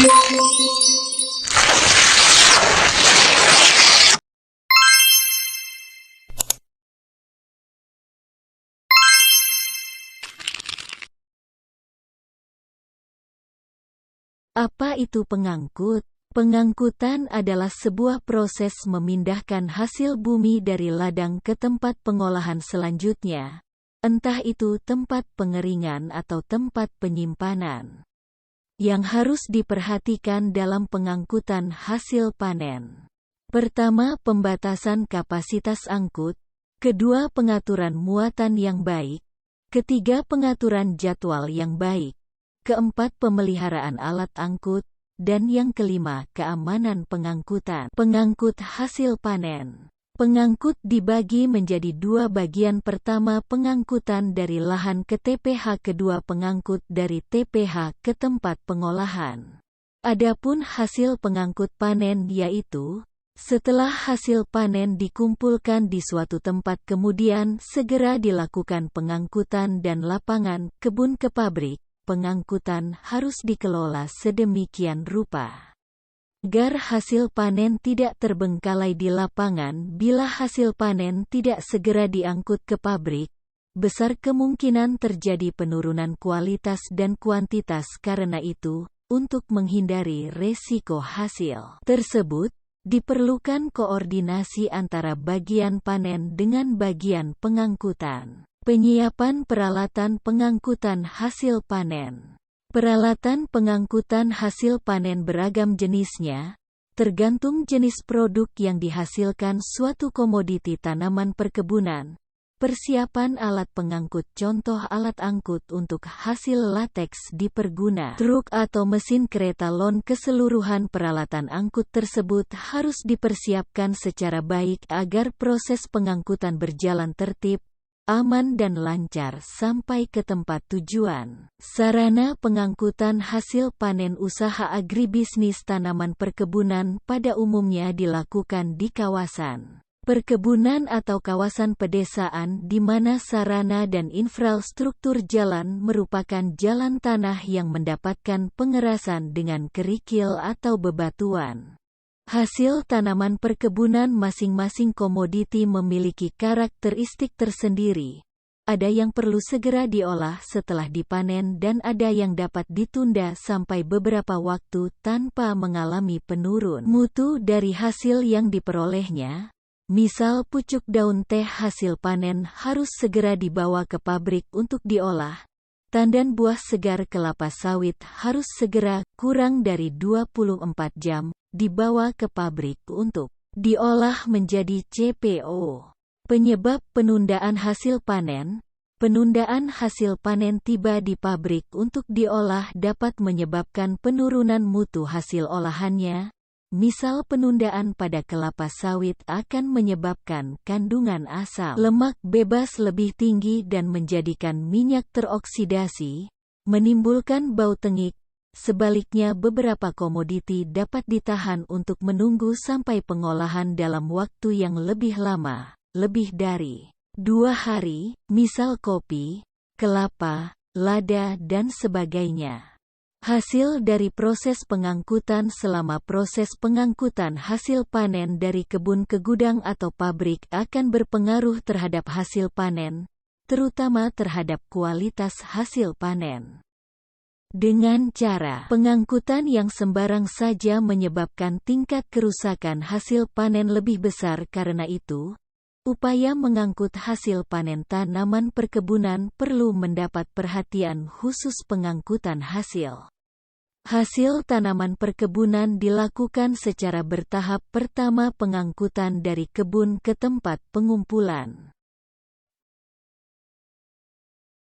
Apa itu pengangkut? Pengangkutan adalah sebuah proses memindahkan hasil bumi dari ladang ke tempat pengolahan selanjutnya, entah itu tempat pengeringan atau tempat penyimpanan. Yang harus diperhatikan dalam pengangkutan hasil panen. Pertama, pembatasan kapasitas angkut. Kedua, pengaturan muatan yang baik. Ketiga, pengaturan jadwal yang baik. Keempat, pemeliharaan alat angkut. Dan yang kelima, keamanan pengangkutan. Pengangkut hasil panen. Pengangkut dibagi menjadi dua bagian. Pertama, pengangkutan dari lahan ke TPH. Kedua, pengangkut dari TPH ke tempat pengolahan. Adapun hasil pengangkut panen yaitu, setelah hasil panen dikumpulkan di suatu tempat kemudian segera dilakukan pengangkutan dan lapangan kebun ke pabrik. Pengangkutan harus dikelola sedemikian rupa agar hasil panen tidak terbengkalai di lapangan. Bila hasil panen tidak segera diangkut ke pabrik, besar kemungkinan terjadi penurunan kualitas dan kuantitas. Karena itu, untuk menghindari resiko hasil tersebut, diperlukan koordinasi antara bagian panen dengan bagian pengangkutan. Penyiapan peralatan pengangkutan hasil panen. Peralatan pengangkutan hasil panen beragam jenisnya, tergantung jenis produk yang dihasilkan suatu komoditi tanaman perkebunan. Persiapan alat pengangkut. Contoh alat angkut untuk hasil lateks diperguna truk atau mesin kereta lon. Keseluruhan peralatan angkut tersebut harus dipersiapkan secara baik agar proses pengangkutan berjalan tertib, aman dan lancar sampai ke tempat tujuan. Sarana pengangkutan hasil panen. Usaha agribisnis tanaman perkebunan pada umumnya dilakukan di kawasan perkebunan atau kawasan pedesaan di mana sarana dan infrastruktur jalan merupakan jalan tanah yang mendapatkan pengerasan dengan kerikil atau bebatuan. Hasil tanaman perkebunan. Masing-masing komoditi memiliki karakteristik tersendiri. Ada yang perlu segera diolah setelah dipanen dan ada yang dapat ditunda sampai beberapa waktu tanpa mengalami penurun mutu dari hasil yang diperolehnya. Misal pucuk daun teh hasil panen harus segera dibawa ke pabrik untuk diolah. Tandan buah segar kelapa sawit harus segera, kurang dari 24 jam, dibawa ke pabrik untuk diolah menjadi CPO. Penyebab penundaan hasil panen. Penundaan hasil panen tiba di pabrik untuk diolah dapat menyebabkan penurunan mutu hasil olahannya. Misal penundaan pada kelapa sawit akan menyebabkan kandungan asam lemak bebas lebih tinggi dan menjadikan minyak teroksidasi, menimbulkan bau tengik. Sebaliknya beberapa komoditi dapat ditahan untuk menunggu sampai pengolahan dalam waktu yang lebih lama, lebih dari 2 hari, misal kopi, kelapa, lada dan sebagainya. Hasil dari proses pengangkutan. Selama proses pengangkutan hasil panen dari kebun ke gudang atau pabrik akan berpengaruh terhadap hasil panen, terutama terhadap kualitas hasil panen. Dengan cara pengangkutan yang sembarang saja menyebabkan tingkat kerusakan hasil panen lebih besar. Karena itu, upaya mengangkut hasil panen tanaman perkebunan perlu mendapat perhatian khusus. Pengangkutan hasil tanaman perkebunan dilakukan secara bertahap. Pertama, pengangkutan dari kebun ke tempat pengumpulan.